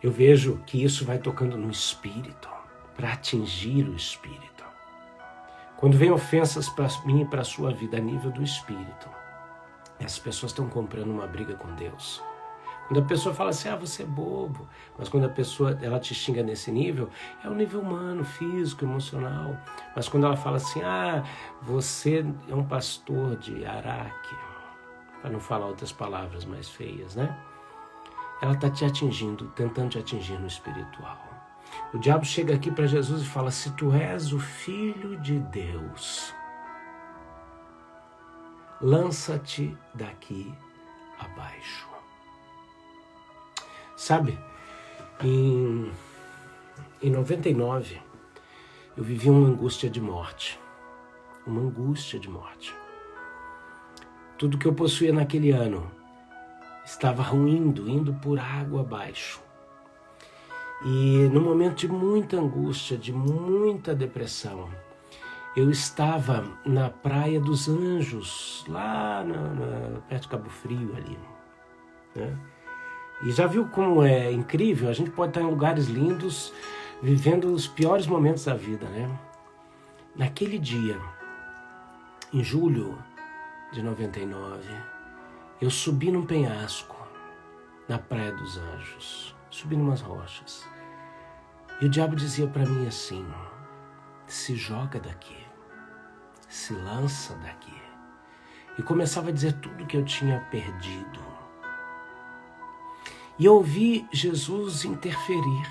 eu vejo que isso vai tocando no espírito, para atingir o espírito. Quando vem ofensas para mim e para a sua vida a nível do espírito, essas pessoas estão comprando uma briga com Deus. Quando a pessoa fala assim, você é bobo, mas quando a pessoa ela te xinga nesse nível, é o nível humano, físico, emocional. Mas quando ela fala assim, você é um pastor de Araque, para não falar outras palavras mais feias, né? Ela está te atingindo, tentando te atingir no espiritual. O diabo chega aqui para Jesus e fala, se tu és o Filho de Deus, lança-te daqui abaixo. Sabe, em 99, eu vivi uma angústia de morte. Uma angústia de morte. Tudo que eu possuía naquele ano estava ruindo, indo por água abaixo. E no momento de muita angústia, de muita depressão, eu estava na Praia dos Anjos, lá perto de Cabo Frio ali, né? E já viu como é incrível? A gente pode estar em lugares lindos, vivendo os piores momentos da vida, né? Naquele dia, em julho de 99, eu subi num penhasco, na Praia dos Anjos, subi numas rochas. E o diabo dizia para mim assim, se joga daqui, se lança daqui. E começava a dizer tudo que eu tinha perdido. E eu ouvi Jesus interferir.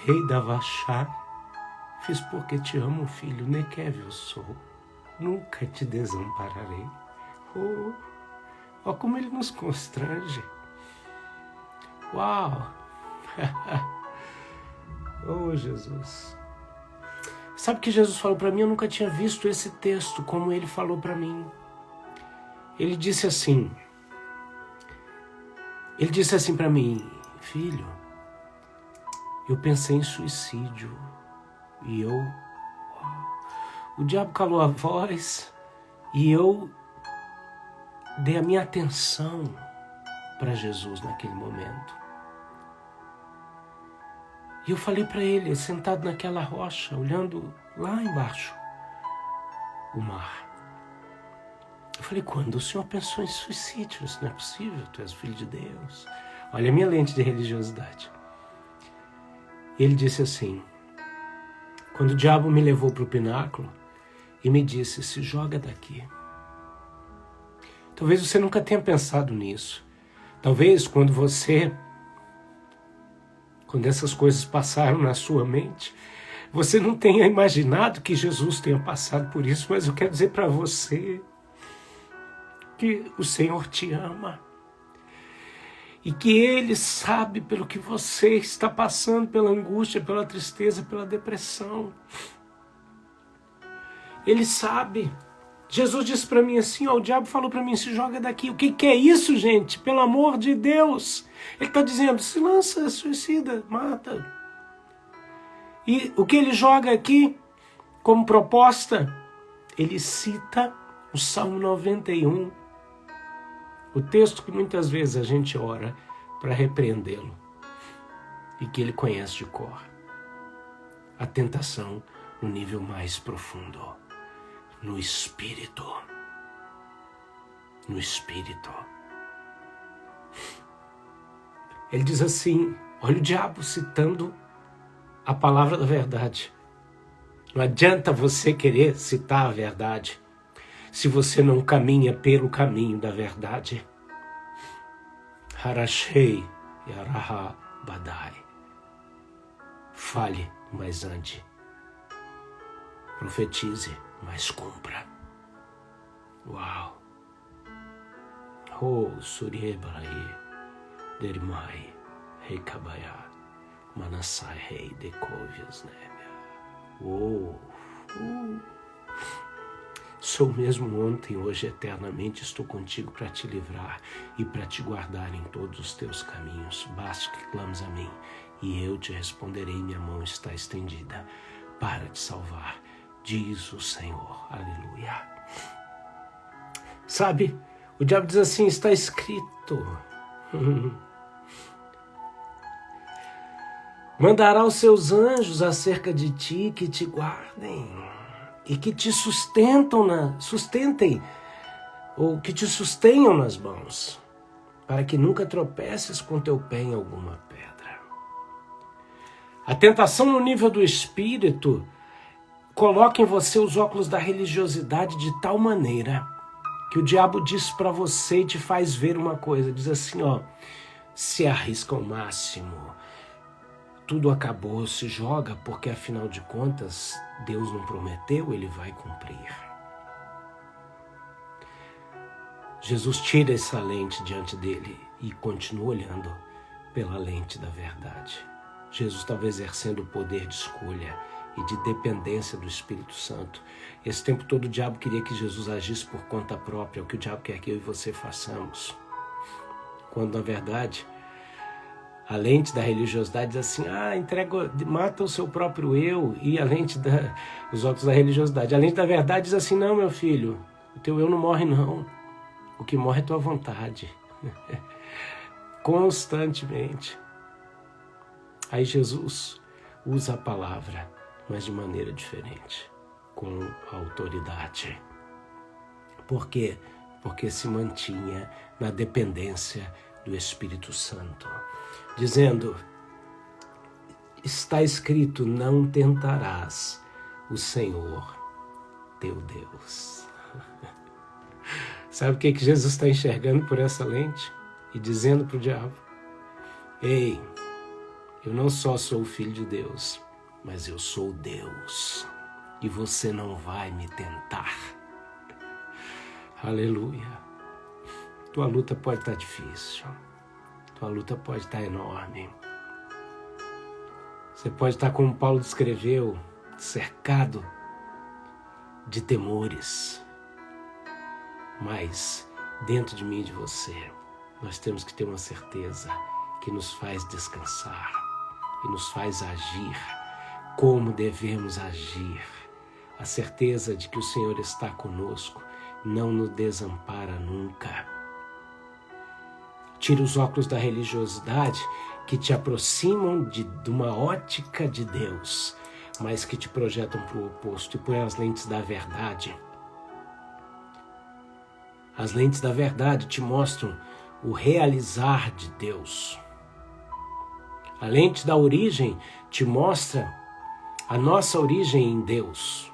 Rei da Vachá, fiz porque te amo, filho, nequeve eu sou, nunca te desampararei. Ó como ele nos constrange. Uau! Oh, Jesus. Sabe o que Jesus falou para mim? Eu nunca tinha visto esse texto como ele falou para mim. Ele disse assim para mim, filho, eu pensei em suicídio e o diabo calou a voz e eu dei a minha atenção para Jesus naquele momento. E eu falei para ele, sentado naquela rocha, olhando lá embaixo, o mar. Eu falei, quando o senhor pensou em suicídio? Isso não é possível, tu és filho de Deus. Olha a minha lente de religiosidade. Ele disse assim, quando o diabo me levou para o pináculo e me disse, se joga daqui. Talvez você nunca tenha pensado nisso. Talvez quando essas coisas passaram na sua mente, você não tenha imaginado que Jesus tenha passado por isso, mas eu quero dizer para você que o Senhor te ama e que Ele sabe pelo que você está passando, pela angústia, pela tristeza, pela depressão. Ele sabe. Jesus disse para mim assim, o diabo falou para mim, se joga daqui. O que é isso, gente? Pelo amor de Deus. Ele está dizendo, se lança, suicida, mata. E o que ele joga aqui, como proposta, ele cita o Salmo 91. O texto que muitas vezes a gente ora para repreendê-lo. E que ele conhece de cor. A tentação no nível mais profundo. No Espírito. No Espírito. Ele diz assim, olha o diabo citando a palavra da verdade. Não adianta você querer citar a verdade se você não caminha pelo caminho da verdade. Harashei Yaraha Badai. Fale, mas ande. Profetize, mas cumpra. Uau! Oh, Suriebai, Dermai, Rei Kabaya, Manassai, Rei Decovias, Nébia. Oh! Sou mesmo ontem, hoje, eternamente, estou contigo para te livrar e para te guardar em todos os teus caminhos. Basta que clames a mim, e eu te responderei, minha mão está estendida para te salvar, diz o Senhor. Aleluia. Sabe, o diabo diz assim, está escrito. Mandará os seus anjos acerca de ti que te guardem e que te sustentem, ou que te sustenham nas mãos, para que nunca tropeces com teu pé em alguma pedra. A tentação no nível do espírito coloca em você os óculos da religiosidade de tal maneira que o diabo diz para você e te faz ver uma coisa, diz assim, ó, se arrisca ao máximo, tudo acabou, se joga, porque afinal de contas, Deus não prometeu, Ele vai cumprir. Jesus tira essa lente diante dele e continua olhando pela lente da verdade. Jesus estava exercendo o poder de escolha e de dependência do Espírito Santo. Esse tempo todo o diabo queria que Jesus agisse por conta própria, o que o diabo quer que eu e você façamos. Quando, na verdade, a lente da religiosidade diz assim, mata o seu próprio eu, e a lente os óculos da religiosidade. A lente da verdade diz assim, não, meu filho, o teu eu não morre não, o que morre é tua vontade, constantemente. Aí Jesus usa a palavra, mas de maneira diferente, com autoridade. Por quê? Porque se mantinha na dependência do Espírito Santo, dizendo, está escrito, não tentarás o Senhor teu Deus. Sabe o que Jesus está enxergando por essa lente? E dizendo para o diabo, ei, eu não só sou o Filho de Deus, mas eu sou Deus, e você não vai me tentar. Aleluia. Tua luta pode estar difícil. Tua luta pode estar enorme. Você pode estar, como Paulo descreveu, cercado de temores. Mas dentro de mim e de você, nós temos que ter uma certeza que nos faz descansar e nos faz agir como devemos agir. A certeza de que o Senhor está conosco, não nos desampara nunca. Tira os óculos da religiosidade que te aproximam de uma ótica de Deus, mas que te projetam para o oposto, e põe as lentes da verdade. As lentes da verdade te mostram o realizar de Deus. A lente da origem te mostra a nossa origem em Deus.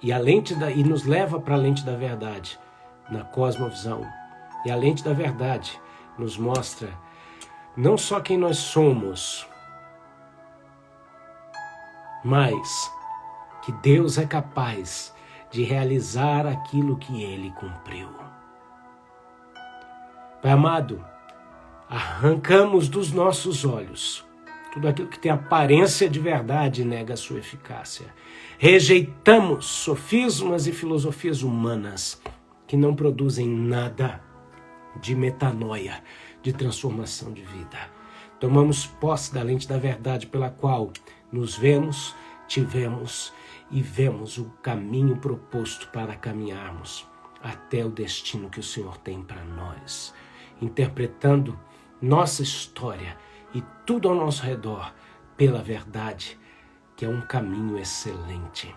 E nos leva para a lente da verdade, na cosmovisão. E a lente da verdade nos mostra não só quem nós somos, mas que Deus é capaz de realizar aquilo que Ele cumpriu. Pai amado, arrancamos dos nossos olhos tudo aquilo que tem aparência de verdade e nega a sua eficácia. Rejeitamos sofismas e filosofias humanas que não produzem nada de metanoia, de transformação de vida. Tomamos posse da lente da verdade pela qual nos vemos, tivemos e vemos o caminho proposto para caminharmos até o destino que o Senhor tem para nós, interpretando nossa história e tudo ao nosso redor pela verdade, que é um caminho excelente,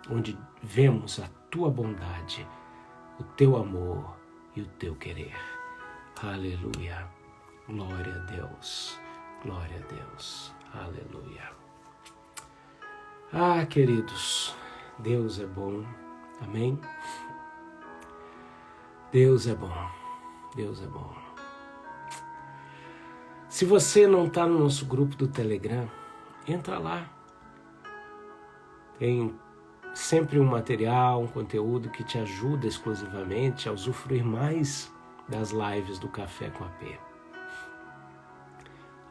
onde vemos a tua bondade, o teu amor e o teu querer. Aleluia. Glória a Deus. Glória a Deus. Aleluia. Queridos, Deus é bom. Amém? Deus é bom. Deus é bom. Se você não está no nosso grupo do Telegram, entra lá. Tem sempre um material, um conteúdo que te ajuda exclusivamente a usufruir mais das lives do Café com AP.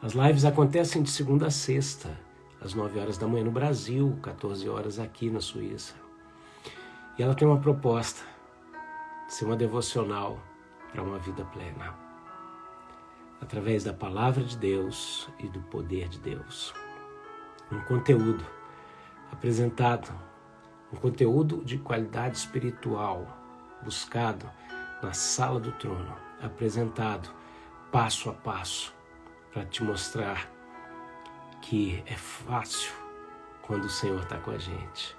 As lives acontecem de segunda a sexta, às 9 horas da manhã no Brasil, 14 horas aqui na Suíça. E ela tem uma proposta de ser uma devocional para uma vida plena, através da palavra de Deus e do poder de Deus. Um conteúdo apresentado, um conteúdo de qualidade espiritual, buscado na sala do trono, apresentado passo a passo, para te mostrar que é fácil quando o Senhor está com a gente.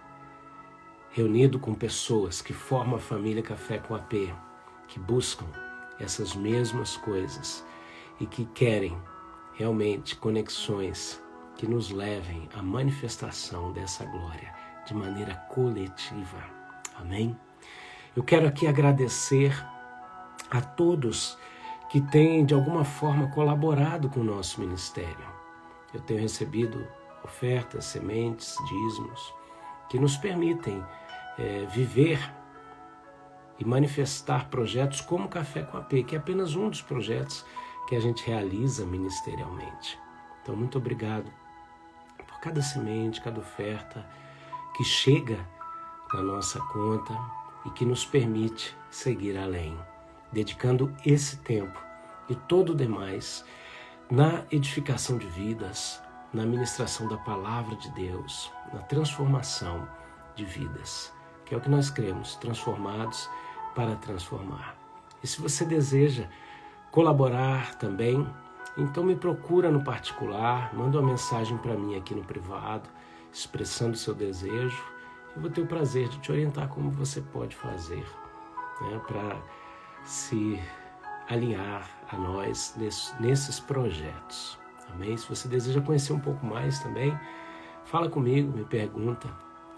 Reunido com pessoas que formam a família Café com AP, que buscam essas mesmas coisas e que querem realmente conexões que nos levem à manifestação dessa glória de maneira coletiva. Amém? Eu quero aqui agradecer a todos que têm de alguma forma colaborado com o nosso ministério. Eu tenho recebido ofertas, sementes, dízimos, que nos permitem viver e manifestar projetos como Café com AP, que é apenas um dos projetos que a gente realiza ministerialmente. Então, muito obrigado por cada semente, cada oferta que chega na nossa conta e que nos permite seguir além, dedicando esse tempo e todo o demais na edificação de vidas, na ministração da palavra de Deus, na transformação de vidas, que é o que nós cremos, transformados para transformar. E se você deseja colaborar também, então me procura no particular, manda uma mensagem para mim aqui no privado, expressando seu desejo. Eu vou ter o prazer de te orientar como você pode fazer, né, para se alinhar a nós nesses projetos. Amém? Se você deseja conhecer um pouco mais também, fala comigo, me pergunta.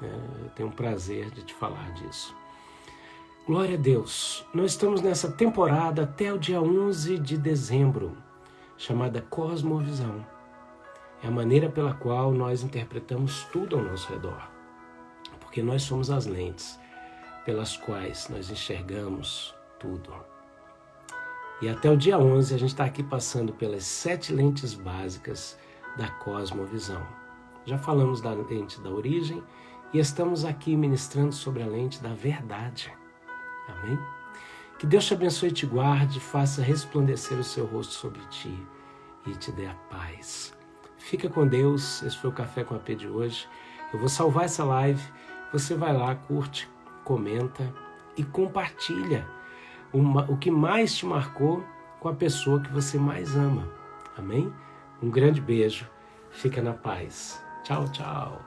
Eu tenho um prazer de te falar disso. Glória a Deus. Nós estamos nessa temporada até o dia 11 de dezembro, chamada Cosmovisão. É a maneira pela qual nós interpretamos tudo ao nosso redor, porque nós somos as lentes pelas quais nós enxergamos tudo. E até o dia 11 a gente está aqui passando pelas 7 lentes básicas da Cosmovisão. Já falamos da lente da origem e estamos aqui ministrando sobre a lente da verdade. Amém? Que Deus te abençoe e te guarde, faça resplandecer o seu rosto sobre ti e te dê a paz. Fica com Deus, esse foi o Café com AP de hoje. Eu vou salvar essa live, você vai lá, curte, comenta e compartilha o que mais te marcou com a pessoa que você mais ama. Amém? Um grande beijo, fica na paz. Tchau, tchau.